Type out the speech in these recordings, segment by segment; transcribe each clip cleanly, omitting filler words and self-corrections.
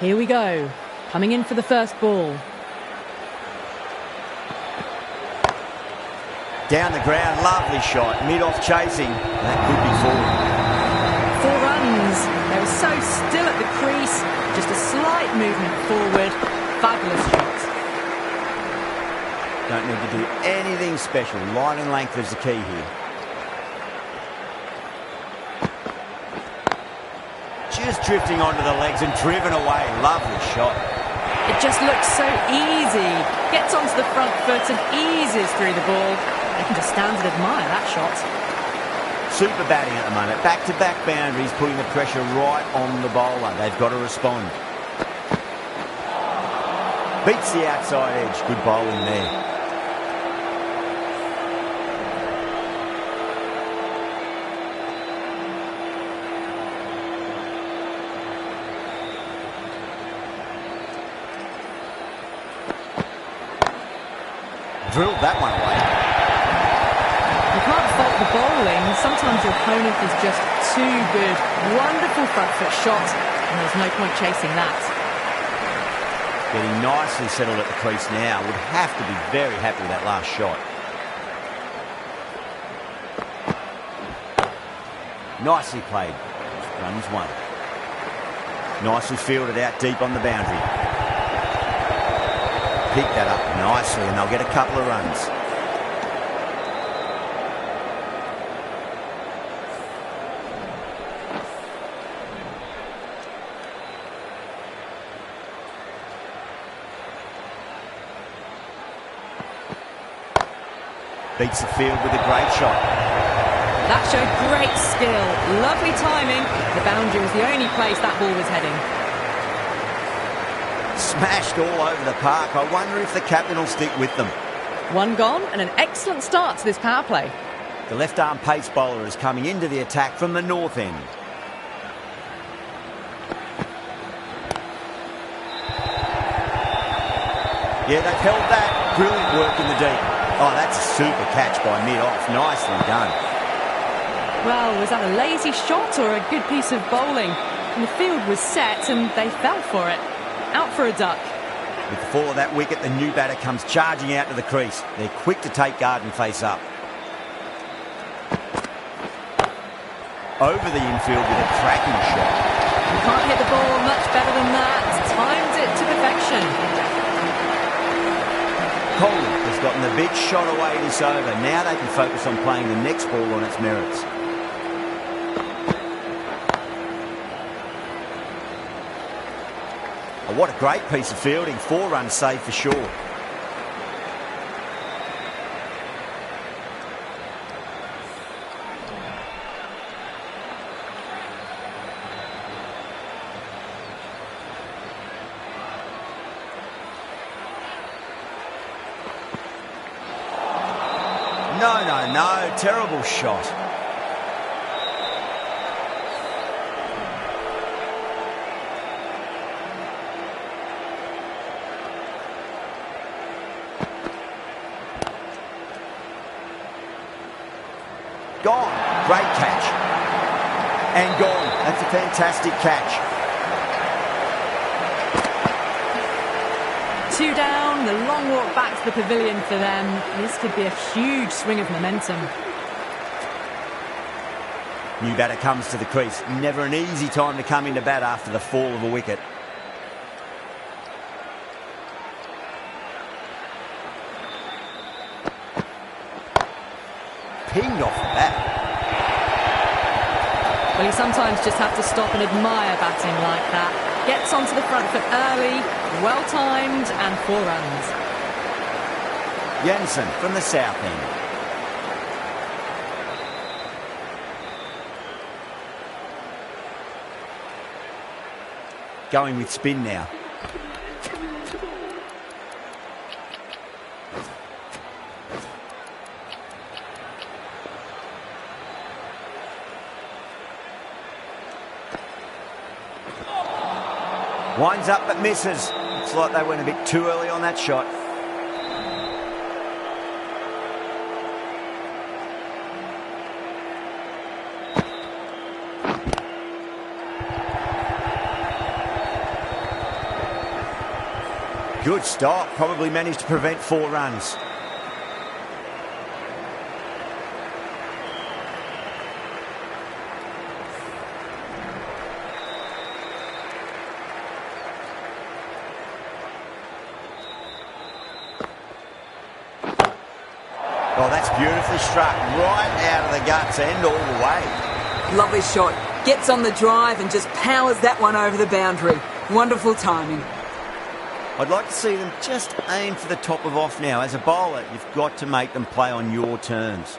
Here we go. Coming in for the first ball. Down the ground, lovely shot. Mid-off chasing. That could be forward. 4 runs. They were so still at the crease. Just a slight movement forward. Fabulous shot. Don't need to do anything special. Line and length is the key here. Just drifting onto the legs and driven away. Lovely shot. It just looks so easy. Gets onto the front foot and eases through the ball. You can just stand and admire that shot. Super batting at the moment. Back-to-back boundaries, putting the pressure right on the bowler. They've got to respond. Beats the outside edge. Good bowling there. Drilled that one away. You can't fault the bowling. Sometimes your opponent is just too good. Wonderful front foot shot, and there's no point chasing that. Getting nicely settled at the crease now. Would have to be very happy with that last shot. Nicely played. Runs 1. Nicely fielded out deep on the boundary. Pick that up nicely and they'll get a couple of runs. Beats the field with a great shot. That showed great skill. Lovely timing. The boundary was the only place that ball was heading. Smashed all over the park. I wonder if the captain will stick with them. 1 gone and an excellent start to this power play. The left-arm pace bowler is coming into the attack from the north end. Yeah, they've held that. Brilliant work in the deep. Oh, that's a super catch by mid-off. Nicely done. Well, was that a lazy shot or a good piece of bowling? And the field was set and they fell for it. Out for a duck. With the fall of that wicket, the new batter comes charging out to the crease. They're quick to take guard and face up. Over the infield with a cracking shot. You can't hit the ball much better than that. Timed it to perfection. Kohli has gotten the big shot away this over. Now they can focus on playing the next ball on its merits. Oh, what a great piece of fielding. 4 runs saved for sure. No. Terrible shot. Gone. Great catch. And gone. That's a fantastic catch. 2 down, the long walk back to the pavilion for them. This could be a huge swing of momentum. New batter comes to the crease. Never an easy time to come into bat after the fall of a wicket. Pinged off the bat. Well, you sometimes just have to stop and admire batting like that. Gets onto the front foot early, well-timed, and 4 runs. Jansen from the south end. Going with spin now. Winds up but misses. Looks like they went a bit too early on that shot. Good stop. Probably managed to prevent 4 runs. Oh, that's beautifully struck. Right out of the guts and all the way. Lovely shot. Gets on the drive and just powers that one over the boundary. Wonderful timing. I'd like to see them just aim for the top of off now. As a bowler, you've got to make them play on your terms.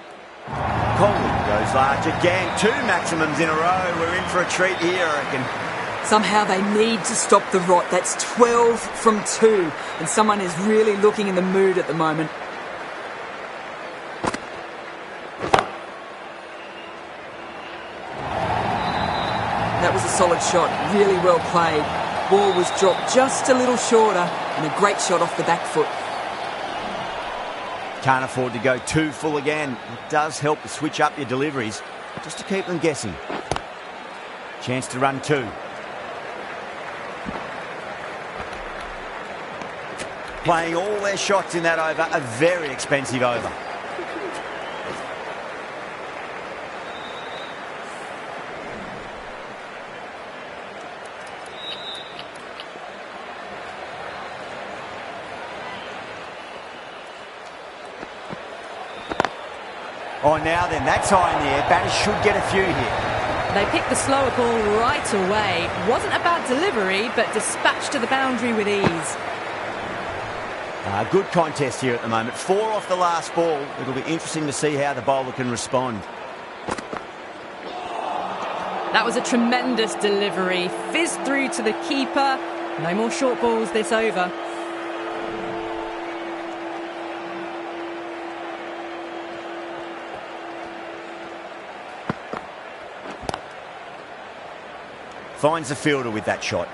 Collingwood goes large again. 2 maximums in a row. We're in for a treat here, I reckon. Somehow they need to stop the rot. That's 12 from 2. And someone is really looking in the mood at the moment. That was a solid shot. Really well played. Ball was dropped just a little shorter and a great shot off the back foot. Can't afford to go too full again. It does help to switch up your deliveries just to keep them guessing. Chance to run 2. Playing all their shots in that over, a very expensive over. Oh, now then, that's high in the air. Batters should get a few here. They picked the slower ball right away. Wasn't a bad delivery, but dispatched to the boundary with ease. Good contest here at the moment. 4 off the last ball. It'll be interesting to see how the bowler can respond. That was a tremendous delivery. Fizzed through to the keeper. No more short balls this over. Finds the fielder with that shot.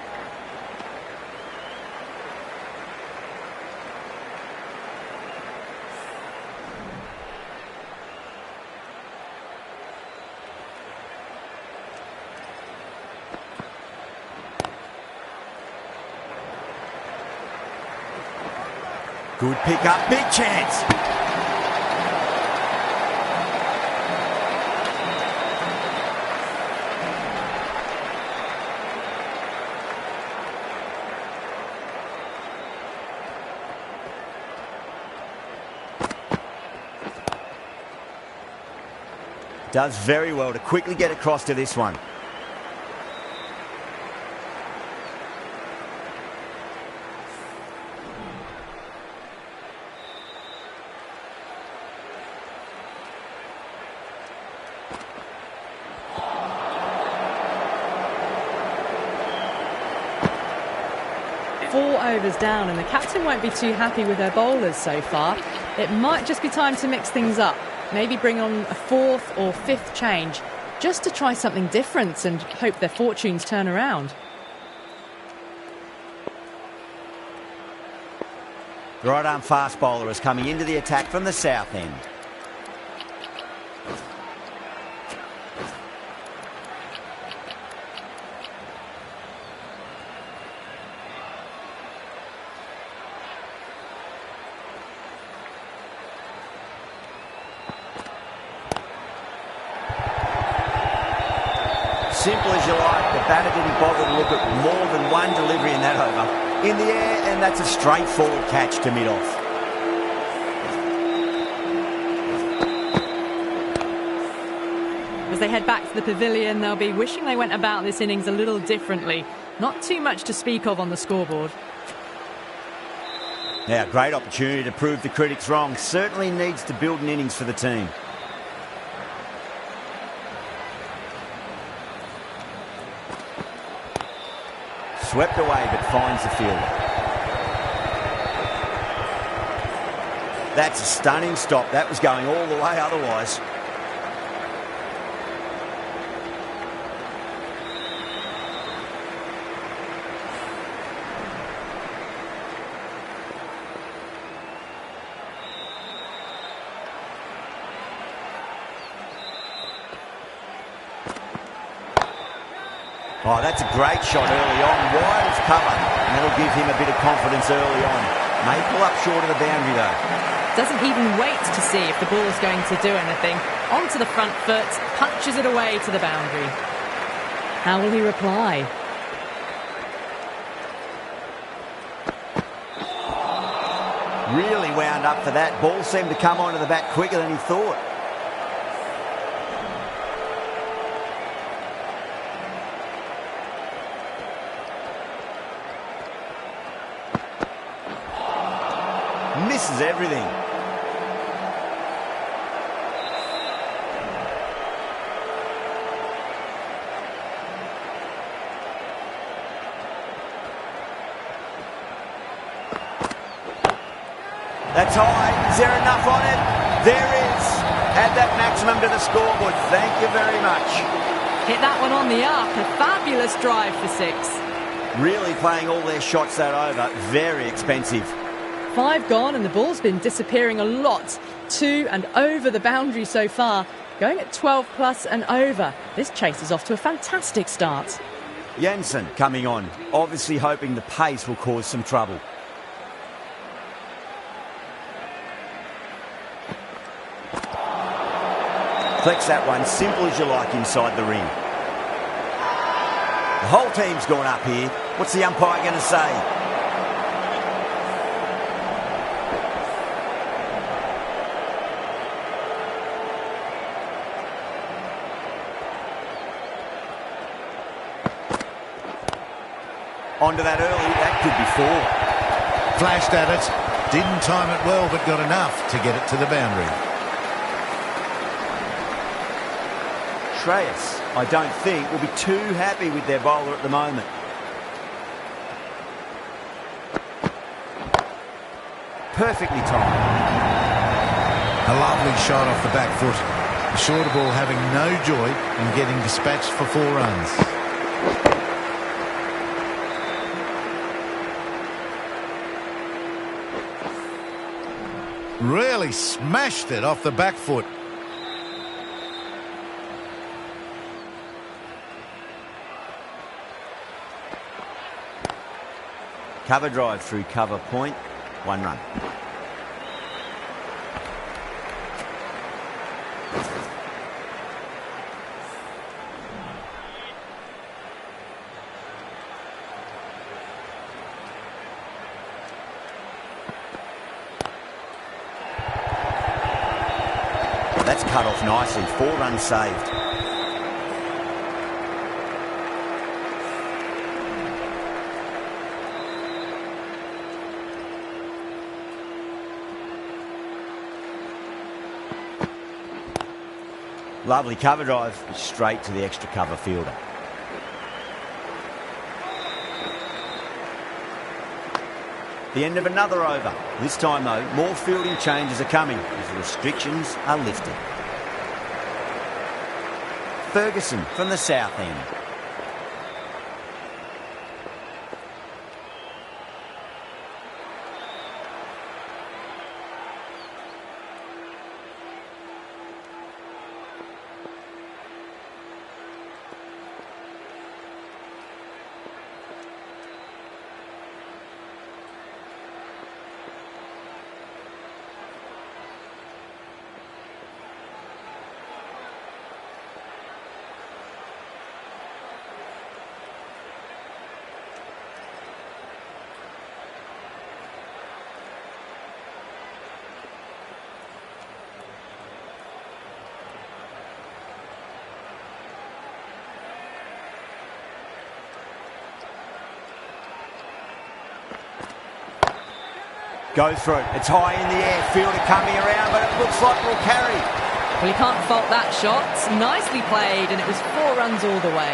Good pick up, big chance. Does very well to quickly get across to this one. Four overs down, and the captain won't be too happy with their bowlers so far. It might just be time to mix things up. Maybe bring on a 4th or 5th change, just to try something different and hope their fortunes turn around. The right-arm fast bowler is coming into the attack from the south end. Simple as you like, the batter didn't bother to look at more than one delivery in that over. In the air, and that's a straightforward catch to mid-off. As they head back to the pavilion, they'll be wishing they went about this innings a little differently. Not too much to speak of on the scoreboard. Now, great opportunity to prove the critics wrong. Certainly needs to build an innings for the team. Swept away, but finds the fielder. That's a stunning stop. That was going all the way otherwise. Oh, that's a great shot early on. Wide of cover. And that'll give him a bit of confidence early on. May pull up short of the boundary, though. Doesn't even wait to see if the ball's going to do anything. Onto the front foot, punches it away to the boundary. How will he reply? Really wound up for that. Ball seemed to come onto the bat quicker than he thought. Misses everything. That's high. Is there enough on it? There is. Add that maximum to the scoreboard. Thank you very much. Hit that one on the arc. A fabulous drive for 6. Really playing all their shots that over. Very expensive. 5 gone and the ball's been disappearing a lot to and over the boundary so far. Going at 12 plus and over. This chase is off to a fantastic start. Jansen coming on. Obviously hoping the pace will cause some trouble. Flex that one, simple as you like inside the ring. The whole team's gone up here. What's the umpire going to say? Onto that early, that could be 4. Flashed at it, didn't time it well, but got enough to get it to the boundary. Shreyas, I don't think, will be too happy with their bowler at the moment. Perfectly timed. A lovely shot off the back foot. The shorter ball having no joy in getting dispatched for 4 runs. Really smashed it off the back foot. Cover drive through cover point, 1 run. That's cut off nicely, 4 runs saved. Lovely cover drive, straight to the extra cover fielder. The end of another over. This time, though, more fielding changes are coming as the restrictions are lifted. Ferguson from the south end. Go through. It's high in the air. Fielder coming around, but it looks like we'll carry. Well, you can't fault that shot. Nicely played, and it was 4 runs all the way.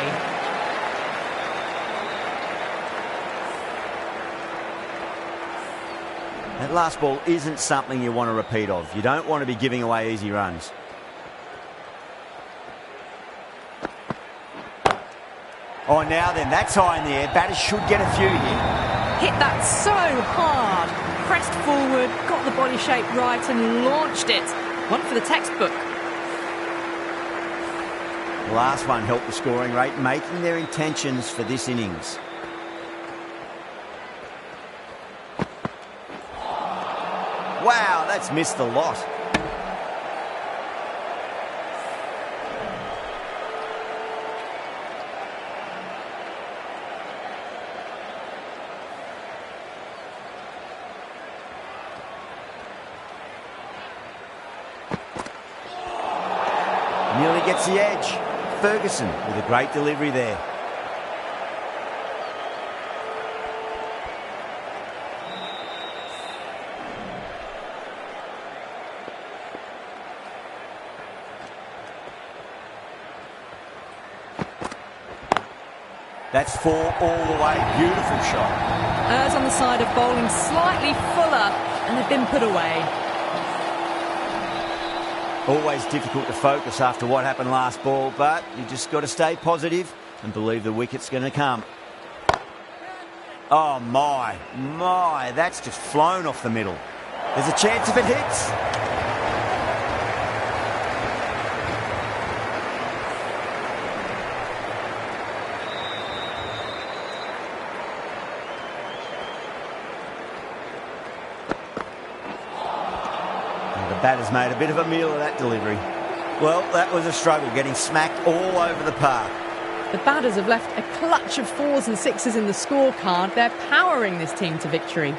That last ball isn't something you want to repeat of. You don't want to be giving away easy runs. Oh, now then, that's high in the air. Batters should get a few here. Hit that so hard. Pressed forward, got the body shape right and launched it. One for the textbook. The last one helped the scoring rate, making their intentions for this innings. Wow, that's missed the lot. Nearly gets the edge. Ferguson with a great delivery there. That's 4 all the way. Beautiful shot. Errs on the side of bowling slightly fuller, and they've been put away. Always difficult to focus after what happened last ball, but you just got to stay positive and believe the wicket's going to come. Oh, my, that's just flown off the middle. There's a chance if it hits. The batter's made a bit of a meal of that delivery. Well, that was a struggle, getting smacked all over the park. The batters have left a clutch of 4s and 6s in the scorecard. They're powering this team to victory.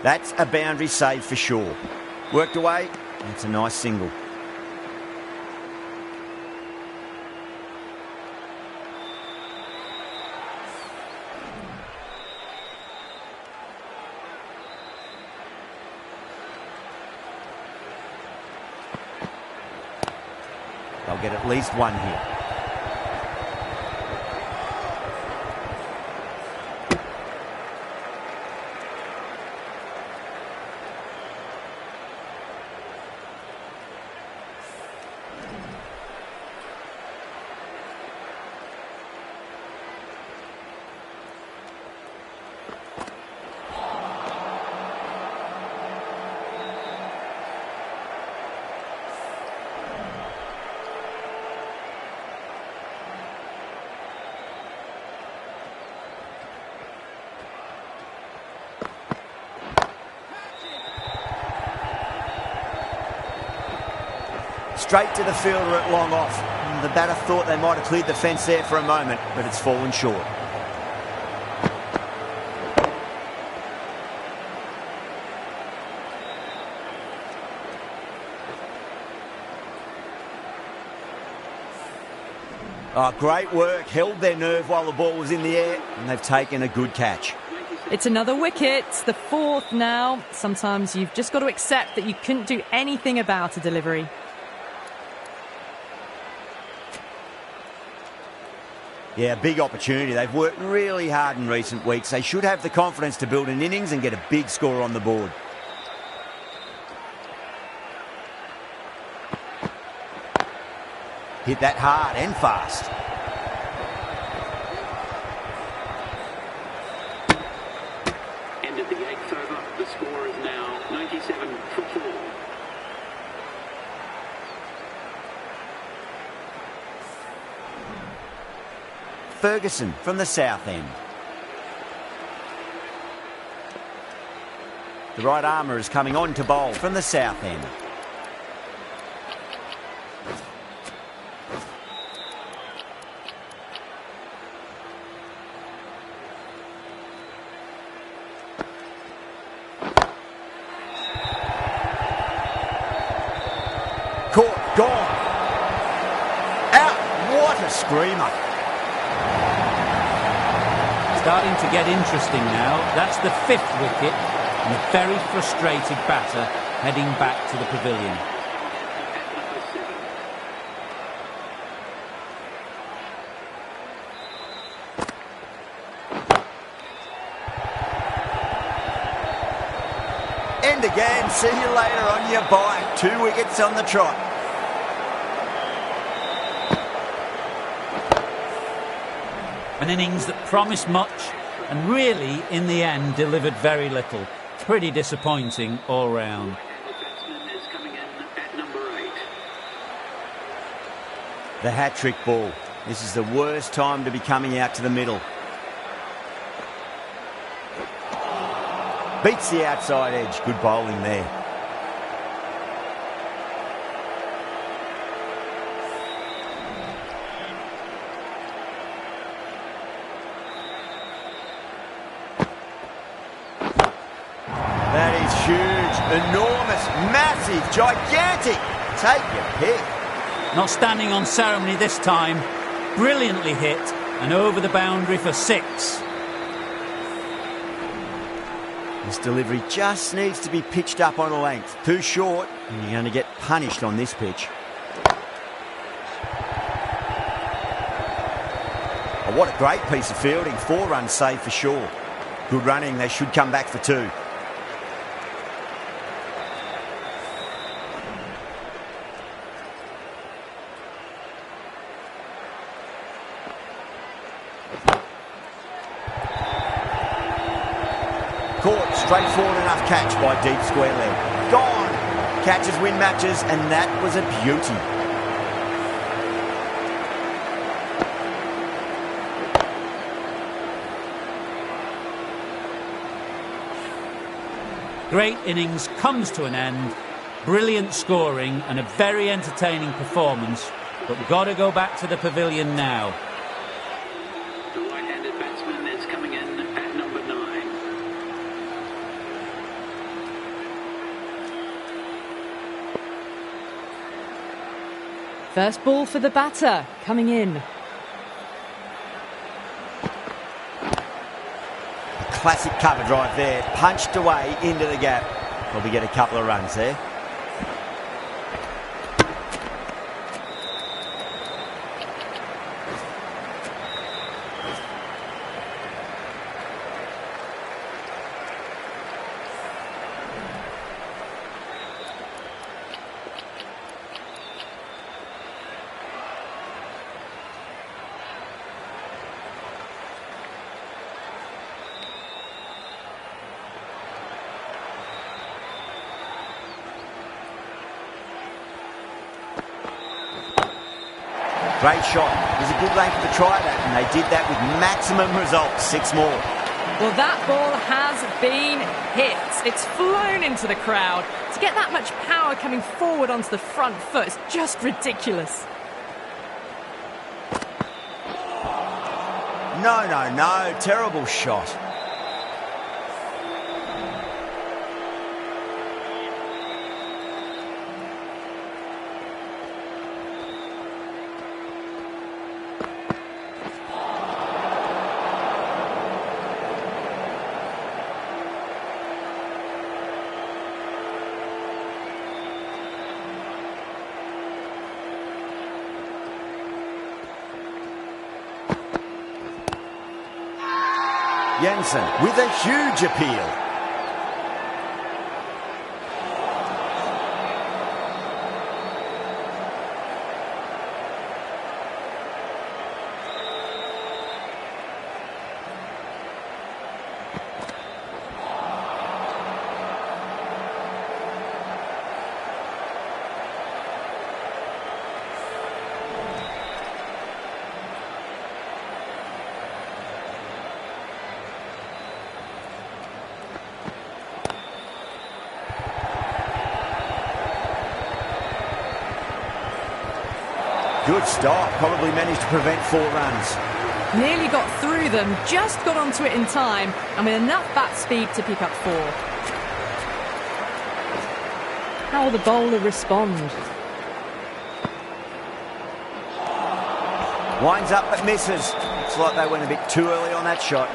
That's a boundary save for sure. Worked away, and it's a nice single. They'll get at least one here. Straight to the fielder at long off. The batter thought they might have cleared the fence there for a moment, but it's fallen short. Oh, great work. Held their nerve while the ball was in the air, and they've taken a good catch. It's another wicket, the 4th now. Sometimes you've just got to accept that you couldn't do anything about a delivery. Yeah, big opportunity. They've worked really hard in recent weeks. They should have the confidence to build an innings and get a big score on the board. Hit that hard and fast. End of the 8th over. The score is now 97 for 4. Ferguson from the south end. The right armour is coming on to bowl from the south end. Caught, gone. Out, what a screamer. Starting to get interesting now. That's the 5th wicket. and a very frustrated batter heading back to the pavilion. End again. See you later on your bike. 2 wickets on the trot. An innings that promised much and really, in the end, delivered very little. Pretty disappointing all round. The hat-trick ball. This is the worst time to be coming out to the middle. Beats the outside edge. Good bowling there. That is huge, enormous, massive, gigantic. Take your pick. Not standing on ceremony this time. Brilliantly hit and over the boundary for 6. This delivery just needs to be pitched up on a length. Too short, and you're going to get punished on this pitch. Oh, what a great piece of fielding. 4 runs saved for sure. Good running. They should come back for 2. Caught, straightforward enough catch by deep square leg. Gone! Catches win matches, and that was a beauty. Great innings comes to an end. Brilliant scoring and a very entertaining performance, but we've got to go back to the pavilion now. The right-handed batsman is coming in at number 9. First ball for the batter, coming in. Classic cover drive there. Punched away into the gap. Probably get a couple of runs there. Great shot. It was a good length to try that, and they did that with maximum results. 6 more. Well, that ball has been hit. It's flown into the crowd. To get that much power coming forward onto the front foot is just ridiculous. No, no, no. Terrible shot. Jensen with a huge appeal. Good start, probably managed to prevent 4 runs. Nearly got through them, just got onto it in time, and with enough bat speed to pick up 4. How will the bowler respond? Winds up but misses. Looks like they went a bit too early on that shot.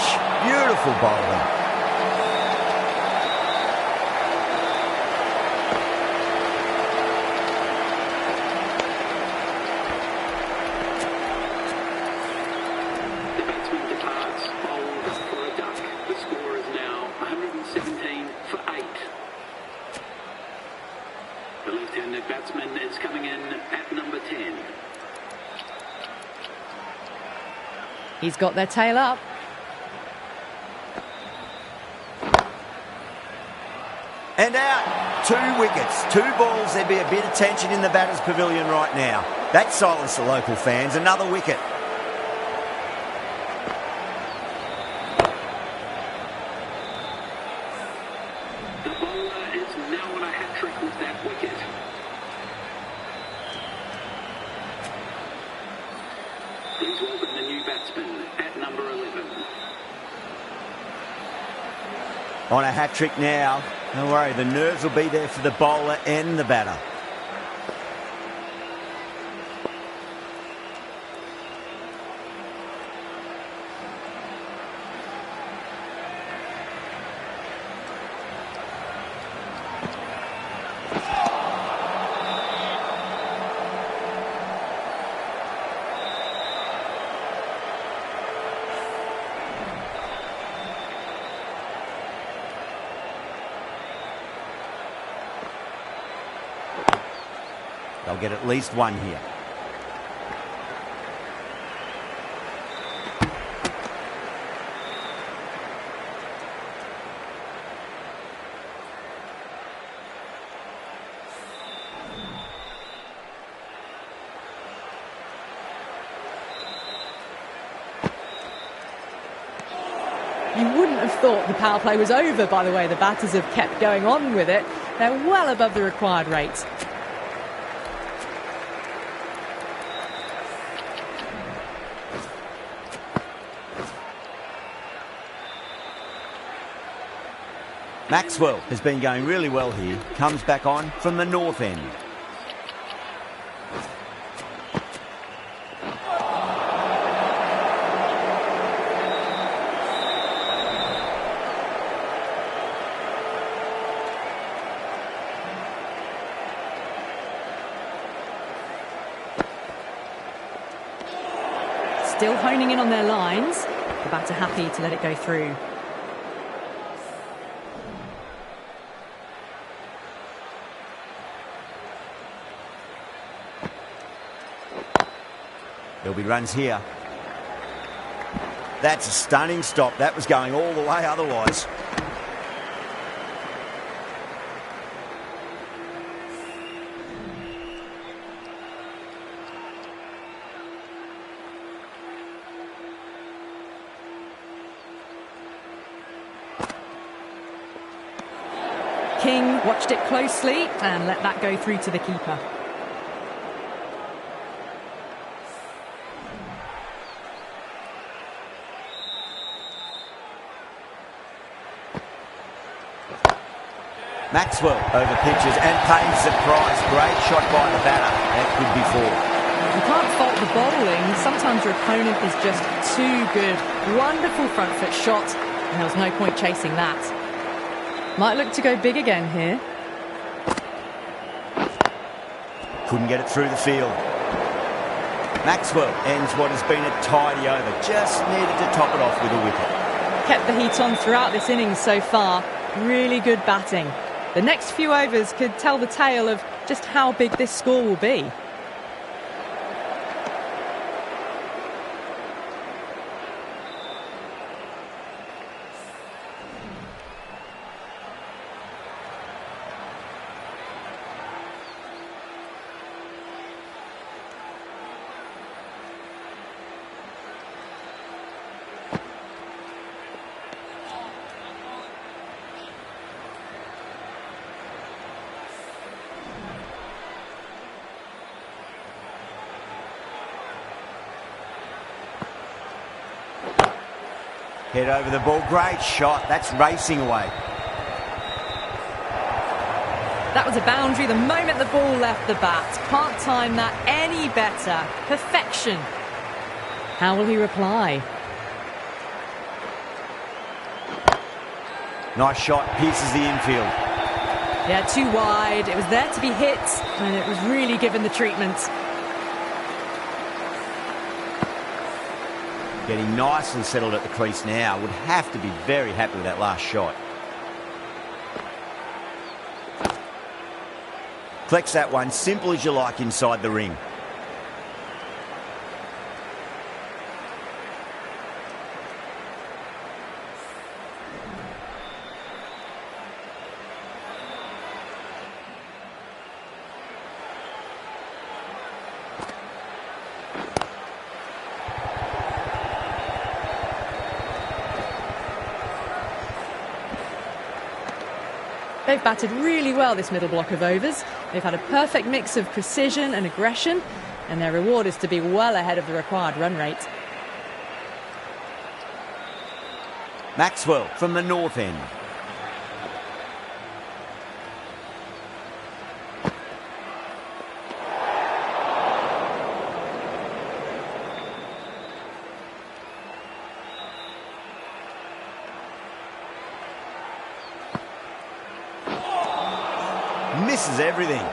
touch. Beautiful bowling. The batsman departs, bowled for a duck. The score is now 117 for 8. The left-handed batsman is coming in at number 10. He's got their tail up. And out. 2 wickets, 2 balls. There'd be a bit of tension in the batter's pavilion right now. That silenced the local fans. Another wicket. The bowler is now on a hat-trick with that wicket. Please welcome the new batsman at number 11. On a hat-trick now. Don't worry, the nerves will be there for the bowler and the batter. They'll get at least 1 here. You wouldn't have thought the power play was over by the way the batters have kept going on with it. They're well above the required rate. Maxwell has been going really well here. Comes back on from the north end. Still honing in on their lines. The batter happy to let it go through. There'll be runs here. That's a stunning stop. That was going all the way otherwise. King watched it closely and let that go through to the keeper. Maxwell over pitches and pays the price. Great shot by the batter. That could be 4. You can't fault the bowling. Sometimes your opponent is just too good. Wonderful front foot shot, and there was no point chasing that. Might look to go big again here. Couldn't get it through the field. Maxwell ends what has been a tidy over. Just needed to top it off with a wicket. Kept the heat on throughout this innings so far. Really good batting. The next few overs could tell the tale of just how big this score will be. Head over the ball. Great shot. That's racing away. That was a boundary the moment the ball left the bat. Can't time that any better. Perfection. How will he reply? Nice shot, pierces the infield. Yeah, too wide. It was there to be hit, and it was really given the treatment. Getting nicely settled at the crease now. Would have to be very happy with that last shot. Collects that one, simple as you like inside the ring. They've batted really well this middle block of overs. They've had a perfect mix of precision and aggression, and their reward is to be well ahead of the required run rate. Maxwell from the north end. Misses everything.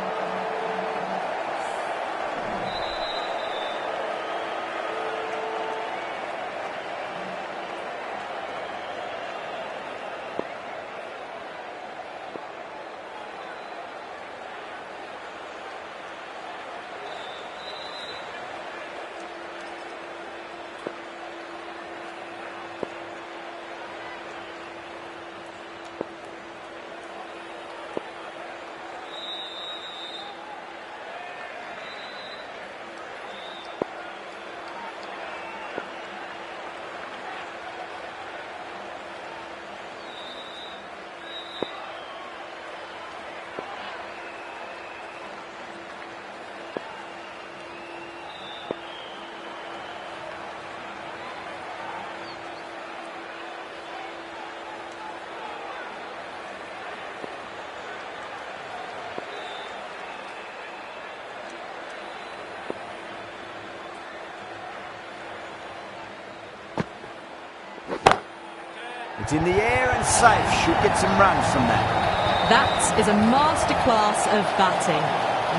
It's in the air and safe. Should get some runs from that. That is a masterclass of batting.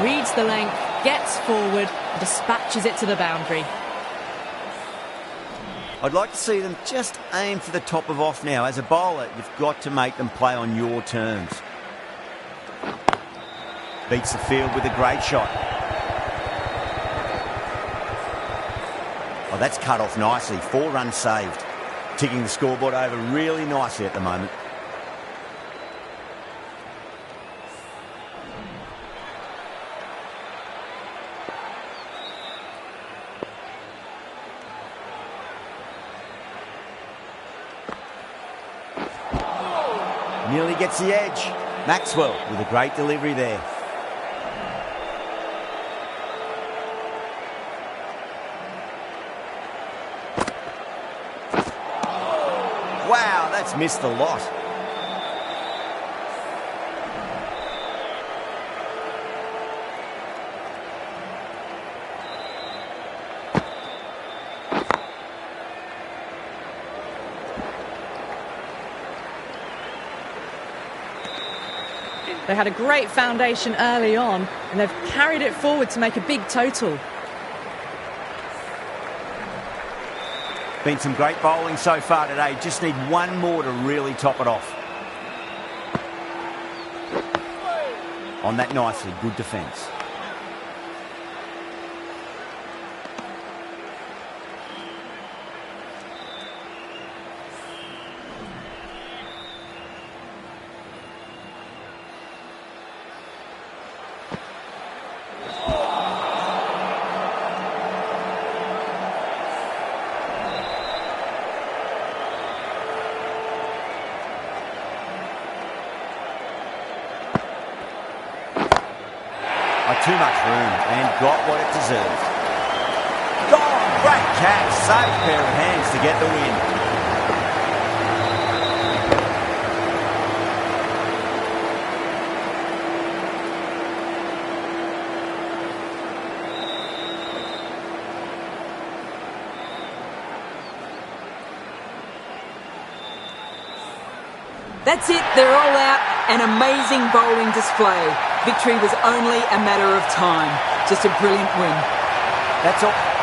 Reads the length, gets forward, dispatches it to the boundary. I'd like to see them just aim for the top of off now. As a bowler, you've got to make them play on your terms. Beats the field with a great shot. Oh, that's cut off nicely. 4 runs saved. Ticking the scoreboard over really nicely at the moment. Nearly gets the edge. Maxwell with a great delivery there. Wow, that's missed a lot. They had a great foundation early on, and they've carried it forward to make a big total. Been some great bowling so far today. Just need one more to really top it off. On that nicely, good defence. Too much room and got what it deserved. Gone! Great catch. Safe pair of hands to get the win. That's it, they're all out. An amazing bowling display. Victory was only a matter of time. Just a brilliant win. That's all.